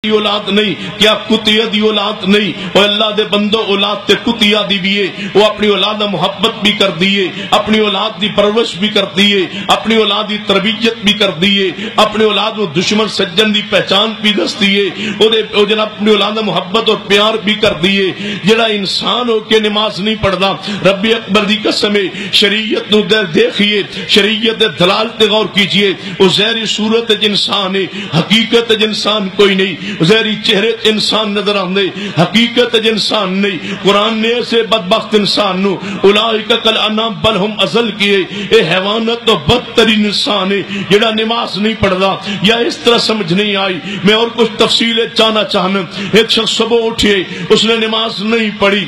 اولاد نہیں، کیا کتیا دی اولاد نہیں؟ وہ اللہ دے بندو اولاد تے کتیا دی بھی ہے، وہ اپنی اولاد محبت بھی کر دیے، اپنی اولاد دی پرورش بھی کر دیے، اپنی اولاد دی تربیت بھی کر دیے، اپنی اولاد کو دشمن سجن دی پہچان بھی دس دیے، وہ جناب اپنی اولاد محبت اور پیار بھی کر دیے۔ جڑا انسان ہو کے نماز نہیں پڑھتا، رب اکبر دی قسم ہے، شریعت نو دیکھیے، شریعت دلال تے غور کیجئے، وہ ظاہری صورت انسان ہے، حقیقت انسان کوئی نہیں، ظاہری چہرے انسان نظر آندے، حقیقت انسان نہیں۔ قرآن نے ایسے بدبخت انسان نو اولئک کالانعام بل ہم اضل کیے، اے حیوانات تو بدترین انسان ہے جڑا نماز نہیں پڑھتا۔ یا اس طرح سمجھ نہیں آئی، میں اور کچھ تفصیلیں جانا چاہنا۔ ایک شخص صبح اٹھے، اس نے نماز نہیں پڑھی،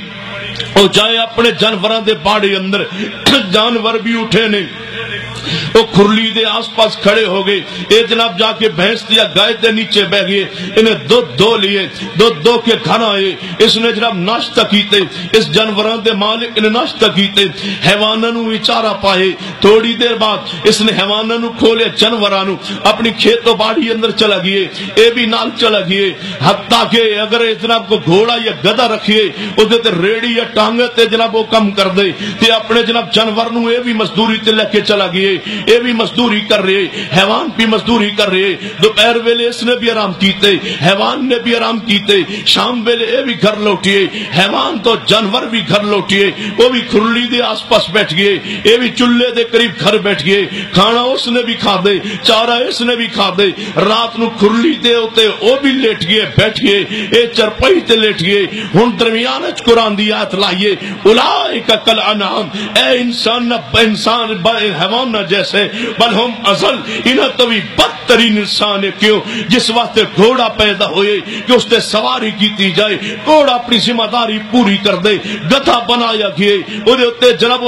اور جائے اپنے جانوراں دے باڑے اندر، جانور بھی اٹھے نے، وہ کھرلی دے آس پاس کھڑے ہو گئے، اے جناب جا کے بھینس یا گائے دے نیچے بہ گئے، انہیں دودھ دو لیے، دودھ دو کے گھر آئے، اس نے جناب ناشتہ کیتے، اس جانوران دے مالک نے ناشتہ کیتے، حیواناں نو چارہ پائے۔ تھوڑی دیر بعد اس نے حیواناں نو کھولے، جانوراں نو اپنی کھیت و باڑی اندر چلا گئے، اے بھی نال چلا گئے، حتیٰ کہ اگر جناب کو گھوڑا یا گدھا رکھیے اودے تے ریڑی یا ٹانگے تے جناب وہ کم کر دے، تے اپنے جناب جانور نو اے بھی مزدوری تے لے کے چلا گئے، اے بھی مزدوری کر رہے، حیوان بھی مزدوری کر رہے۔ دوپہر ویلے اس نے بھی آرام کیتے، حیوان نے بھی آرام کیتے، شام ویلے اے بھی گھر لوٹیے، حیوان تو جانور بھی گھر لوٹیے، وہ بھی کھرلی دے آس پاس بیٹھ گئے، اے بھی چولہے دے قریب گھر بیٹھ گئے، کھانا اس نے بھی کھا دے، چارہ اس نے بھی کھا دے، رات نو کھرلی دے ہوتے وہ بھی لیٹ گئے، بیٹھ گئے، اے چرپائی تے لیٹ گئے۔ ہن درمیان وچ قرآن دی آیت لائیے، اولئک کالانعام، اے انسان حیوان نہ جیسے، بل ہم اضل، انہاں تو بھی بدترین انسان ہے۔ کیوں؟ جس واسطے گھوڑا پیدا ہوئے کہ اس تے سواری کیتی جائے، گھوڑا اپنی ذمہ داری پوری کر دے، گدھا بنایا گئے، جناب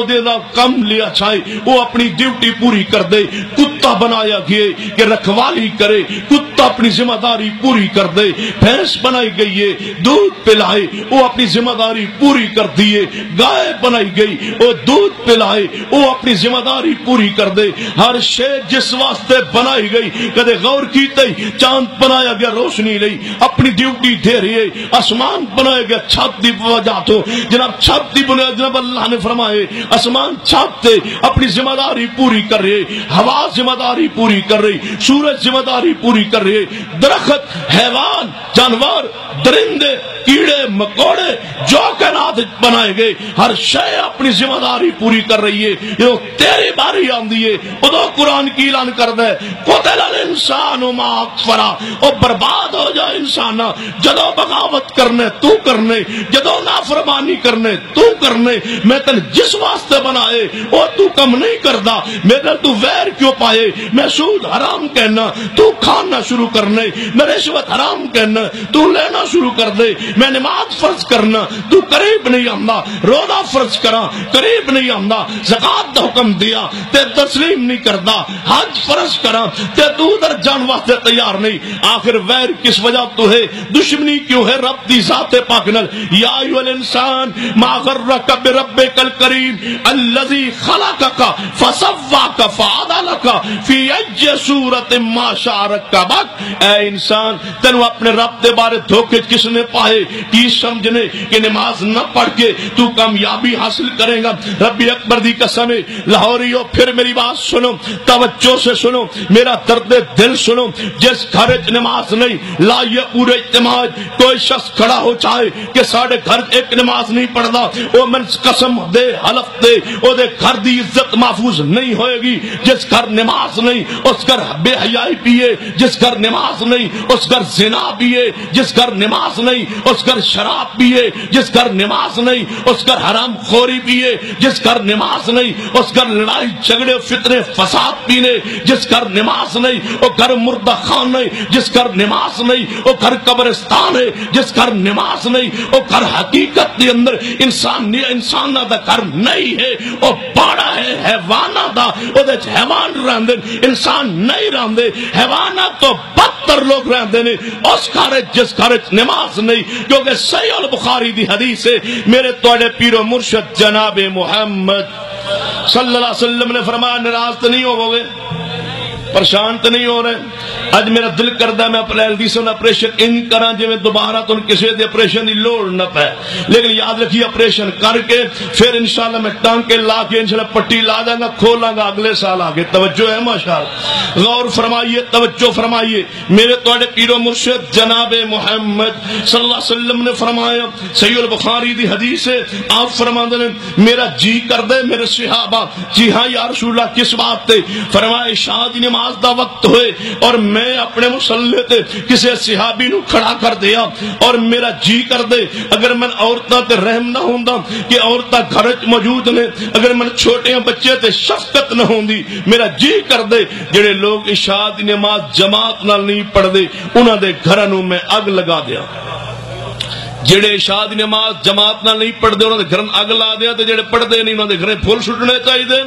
کم لیا چھائے، وہ اپنی ڈیوٹی پوری کر دے، کتا بنایا گئے کہ رکھوالی کرے، کتا اپنی ذمہ داری پوری کر دے، بھینس بنائی گئی ہے دودھ پلائے، وہ اپنی ذمہ داری پوری کر دیے، گائے بنائی گئی وہ دودھ پلائے، وہ اپنی ذمہ داری پوری کر دے۔ ہر شے جس واسطے بنائی گئی، کدے غور کیتے ہی چاند بنایا گیا روشنی لئی، اپنی ڈیوٹی دے رہی ہے، آسمان بنایا گیا چھت دی وجہ تو، جناب چھت دی بنایا، جناب اللہ نے فرمائے آسمان چھت تے اپنی ذمہ داری پوری کر رہے، ہوا ذمہ داری پوری کر رہی، سورج ذمہ داری پوری کر رہے، درخت، حیوان، جانور، درندے، کیڑے مکوڑے جو کائنات بنائے گئے، ہر شے اپنی ذمہ داری پوری کر رہی ہے۔ یہ تیری باری آندی ہے، ادو قرآن کی اعلان کر دے، قتل الانسان ما اکفرا، اور برباد ہو جائے انسان، جدو بغاوت کرنے تو کرنے، جدو نافرمانی کرنے تو کرنے، میں تن جس واسطے بنائے وہ تو کم نہیں کردا، میرے تو ویر کیوں پائے، میں سود حرام کہنا تو کھانا شروع کرنے، میں رشوت حرام کہنا تو لینا شروع کر دے، میں نماز فرض کرنا تو قریب نہیں آندا، روزہ فرض کرا قریب نہیں آندا، زکات دا حکم دیا تے تسلیم نہیں کردا، حج فرض کرا تے تو ادھر جان واسطے تیار نہیں۔ آخر ویر کس وجہ تو ہے، دشمنی کیوں ہے رب دی ذات پاک نال؟ یا ایھا الانسان ما غرک بربک الکریم الذی خلقک فسواک فعدلک فی ای صورت ما شاء رکبک۔ اے انسان تینو اپنے رب دے بارے دھوکے کس نے پائے؟ کی سمجھنے کہ نماز نہ پڑھ کے تو کامیابی حاصل کرے گا؟ رب اکبر دی قسم ہے، لاہوریو پھر میری بات سنو، توجہ سے سنو، میرا درد دل سنو۔ جس گھر نماز نہیں لائیے پورے اجتماع، کوئی شخص کھڑا ہو چاہے کہ ساڑھے گھر ایک نماز نہیں پڑھدا، وہ من قسم دے حلف دے او دے گھر دی عزت محفوظ نہیں ہوئے گی۔ جس گھر نماز نہیں اس گھر بے حیائی پیے، جس گھر نماز نہیں اس گھر زنا پیے، جس گھر نماز نہیں اس گھر شراب پیے، جس گھر نماز نہیں اس گھر حرام خوری پیے، جس گھر نماز نہیں اس گھر لڑائی جھگڑے فتنے فساد پینے، جس گھر نماز نہیں وہ گھر مردہ خان نہیں، جس گھر نماز نہیں وہ گھر قبرستان ہے، جس گھر نماز نہیں وہ گھر حقیقت کے اندر انسان دا گھر نہیں ہے، وہ باڑا ہے حیوانات دا، وہ دے حیوان رہندے انسان نہیں رہندے، حیوانات تو بدتر لوگ رہندے نے اس گھر جس گھر نماز نہیں۔ کیونکہ صحیح البخاری دی حدیث ہے، میرے توڑے پیر و مرشد جناب محمد صلی اللہ علیہ وسلم نے فرمایا ناراض تو نہیں ہو گے، پریشان تو نہیں ہو رہے؟ اج میرا دل کردہ میں اپنے حدیثوں نے آپریشن ان کرا جی میں دوبارہ تو کسی دے آپریشن دی لوڑ نہ پائے، لیکن یاد رکھیے آپریشن کر کے پھر انشاءاللہ میں ٹانکے لا کے انشاءاللہ پٹی لا دیں گا، کھولاں گا اگلے سال آگے۔ توجہ ہے ماشاءاللہ، غور فرمائیے، توجہ فرمائیے۔ میرے توڑے پیر و مرشد جناب محمد صلی اللہ علیہ وسلم نے فرمایا، صحیح البخاری دی حدیث ہے، آپ فرماتے ہیں میرا جی کر دے میرے صحابہ، جی ہاں یا رسول اللہ کس بات تے؟ فرمایا عشاء دی نماز دا وقت ہوئے اور میں اپنے مصلی تے کسی صحابی نو کھڑا کر دیا اور میرا جی کر دے اگر میں عورتاں تے رحم نہ ہوندا کہ عورتاں گھر وچ موجود نے، اگر میں چھوٹے بچے تے شفقت نہ ہوندی، میرا جی کر دے جڑے لوگ عشاء دی نماز جماعت نال نہیں پڑھ دے انہاں دے گھراں نو میں اگ لگا دیا۔ جڑے عشاء دی نماز جماعت نال نہیں پڑھ دے انہاں دے گھراں اگ لا دیا، تے جڑے پڑھ دے نہیں انہاں دے گھرے پھول سٹنے چاہیے۔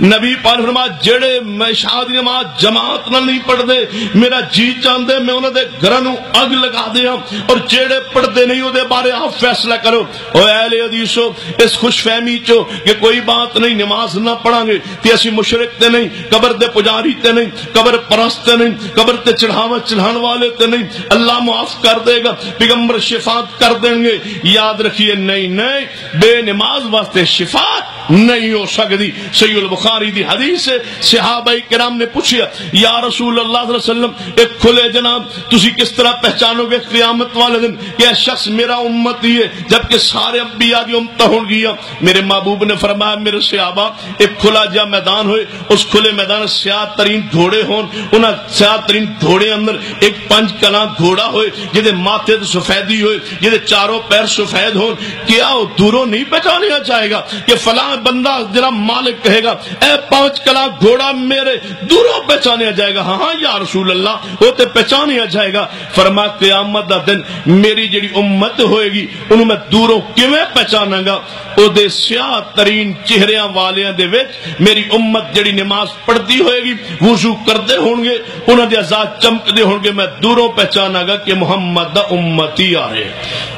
نبی پاک فرمایا جڑے میں عشاء دی نماز جماعت نال نہیں پڑھ دے میرا جی چاہندے میں انہاں دے گھراں نو اگ لگا دیاں، اور جڑے پڑھ دے نہیں او دے بارے آپ فیصلہ کرو۔ او اہل حدیثو اس خوش فہمی چو کہ کوئی بات نہیں نماز نہ پڑھاں گے تے اسی مشرک تے نہیں، قبر دے پجاری تے نہیں، قبر پرست تے نہیں، قبر تے چڑھاوا چڑھان والے تے نہیں، اللہ معاف کر دے گا، پیغمبر شفاعت کر دیں گے۔ یاد رکھیے نہیں نہیں، بے نماز واسطے شفاعت نہیں ہو سکتی۔ صحیح البخاری دی حدیث ہے، صحابہ کرام نے پوچھا یا رسول اللہ صلی اللہ علیہ وسلم ایک کھلے جناب تسی کس طرح پہچانو گے قیامت والے دن کہ یہ شخص میرا امتی ہے جبکہ سارے انبیاء دی امت ہون گیا؟ میرے محبوب نے فرمایا میرے صحابہ ایک کھلا جا میدان ہوئے، اس کھلے میدان سیاہ ترین گھوڑے ہون، انہاں سیاہ ترین گھوڑے اندر ایک 5 کلاں گھوڑا ہوئے جدے ماتھے تے سفیدی ہوئے، جدے چاروں پیر سفید ہون، کیا وہ دوروں نہیں پہچانیا جائے گا کہ فلاں بندہ جناب مالک کہے گا اے 5 کلاں گھوڑا میرے، دوروں پہچانیا جائے گا؟ ہاں یا رسول اللہ وہ تے پہچانیا جائے گا۔ فرمایا قیامت دا دن میری جڑی امت ہوئے گی انہوں میں دوروں کیویں پہچانا گا؟ او دے سیاہ ترین چہریاں والیاں دے وچ میری امت جڑی نماز پڑھتی ہوئے گی، وضو کردے ہون گے، انہاں دے اعضاء چمکدے ہون گے، میں دوروں پہچانا گا کہ محمد دا امتی آ رہے۔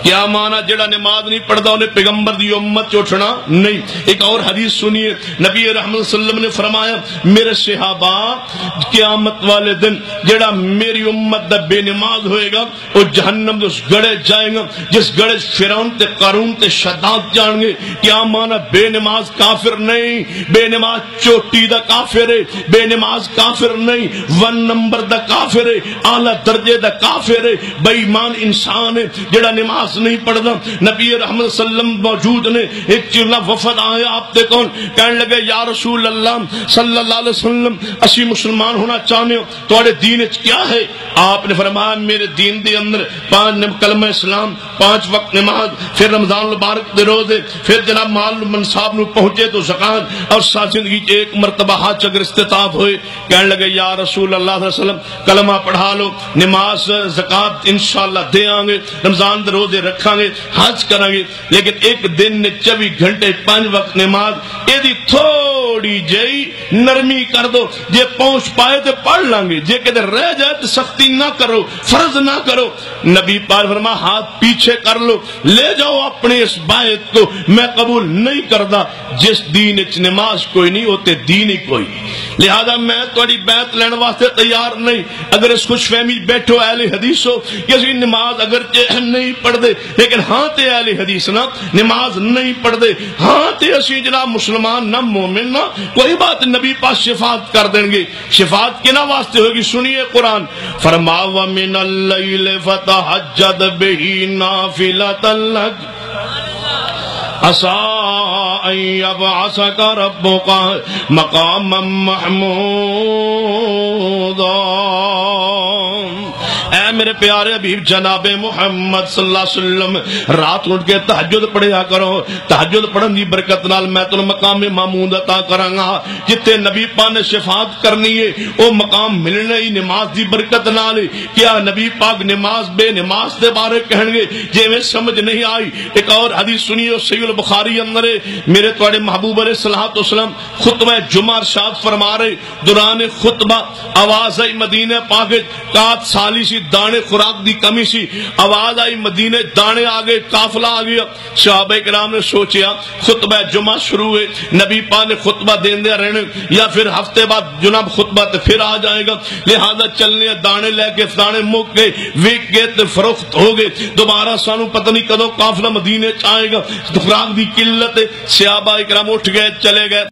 کیا معنی جڑا نماز نہیں پڑھدا انہیں پیغمبر دی امت چوٹھنا نہیں؟ ایک اور حدیث سنیے، نبی رحمت صلی اللہ علیہ وسلم نے فرمایا میرے صحابہ قیامت والے دن جڑا میری امت دا بے نماز ہوئے گا وہ جہنم دے اس گڑے جائیں گا جس گڑے فرعون تے قارون تے شداد جان گے۔ کیا معنی بے نماز کافر نہیں، بے نماز چوٹی دا کافر ہے، بے نماز کافر نہیں، 1 نمبر دا کافر ہے، اعلی درجے دا کافر ہے، بے ایمان انسان ہے جڑا نماز نہیں پڑھدا۔ نبی رحمت صلی اللہ علیہ وسلم موجود نے، ایک چیلا وفد آیا آپ دے کون کہنے لگے یا رسول اللہ صلی اللہ علیہ وسلم اسی مسلمان ہونا چاہنے ہو، تواڈے دین وچ کیا ہے؟ آپ نے فرمایا میرے دین دے اندر 5 کلمہ اسلام، 5 وقت نماز، پھر رمضان المبارک دے روزے، پھر جناب مال منصاب نو پہنچے تو زکات، اور ساری زندگی ایک مرتبہ حج اگر استطاعت ہوئے۔ کہنے لگے یا رسول اللہ صلی اللہ علیہ وسلم کلمہ پڑھا لو، نماز زکات انشاءاللہ دے آں گے، رمضان دے روزے رکھاں گے، حج کریں گے، لیکن ایک دن نے 24 گھنٹے 5 وقت نماز ایدی تھوڑی جئی نرمی کر دو، جے پہنچ پائے تو پڑھ لیں گے، جے کہ رہ جائے تو سختی نہ کرو، فرض نہ کرو۔ نبی پاک فرما ہاتھ پیچھے کر لو، لے جاؤ اپنے اس بیعت کو، میں قبول نہیں کردا۔ جس دین وچ نماز کوئی نہیں ہوتے دین ہی کوئی، لہذا میں تھوڑی بیعت لینے واسطے تیار نہیں۔ اگر اس خوش فہمی بیٹھو اہل حدیث ہو کہ اسی نماز اگر نہیں پڑھ دے لیکن ہاں تے اہل حدیث نا نماز نہیں پڑھ دے، ہاں تے اسی جناب مسلمان نہ مومن نہ، کوئی بات نبی پاس شفاعت کر دیں گے۔ شفاعت کے نا واسطے ہوگی، سنیے قرآن فرما وَمِنَ اللَّيْلِ فَتَحَجَّدْ بِهِ نَافِلَةً لَكَ عَسَىٰ أَن يَبْعَثَكَ رَبُّكَ مَقَامًا مَحْمُودًا۔ اے میرے پیارے حبیب جناب محمد صلی اللہ علیہ وسلم رات اٹھ کے تہجد پڑھیا کرو، تہجد پڑھن دی برکت نال میں تنوں مقام محمود عطا کراں گا۔ جتے نبی پاک نے شفاعت کرنی ہے او مقام ملنا ہی نماز دی برکت نال ہے۔ کیا نبی پاک نماز بے نماز دے بارے کہن گے جے میں سمجھ نہیں آئی؟ ایک اور حدیث سنیو صحیح البخاری اندر میرے تواڈے محبوب علیہ الصلوۃ والسلام خطبہ جمعہ ارشاد فرما رہے، دوران خطبہ آواز آئی مدینہ پاک کات سالی سی دانے خوراک دی کمی سی. آواز آئی مدینے دانے آگے, قافلہ آ گیا. صحابہ کرام نے سوچیا خطبہ جمعہ شروع ہے, نبی پاک نے خطبہ دیندے رہنے یا پھر ہفتے بعد جناب خطبہ تے پھر آ جائے گا, لہذا چلنے دانے لے کے دانے مک گئے, وک گئے تے فروخت ہو گئے. دوبارہ سانو پتہ نہیں کدوں قافلہ مدینے چ آئے گا, خوراک دی قلت. صحابہ کرام اٹھ گئے چلے گئے.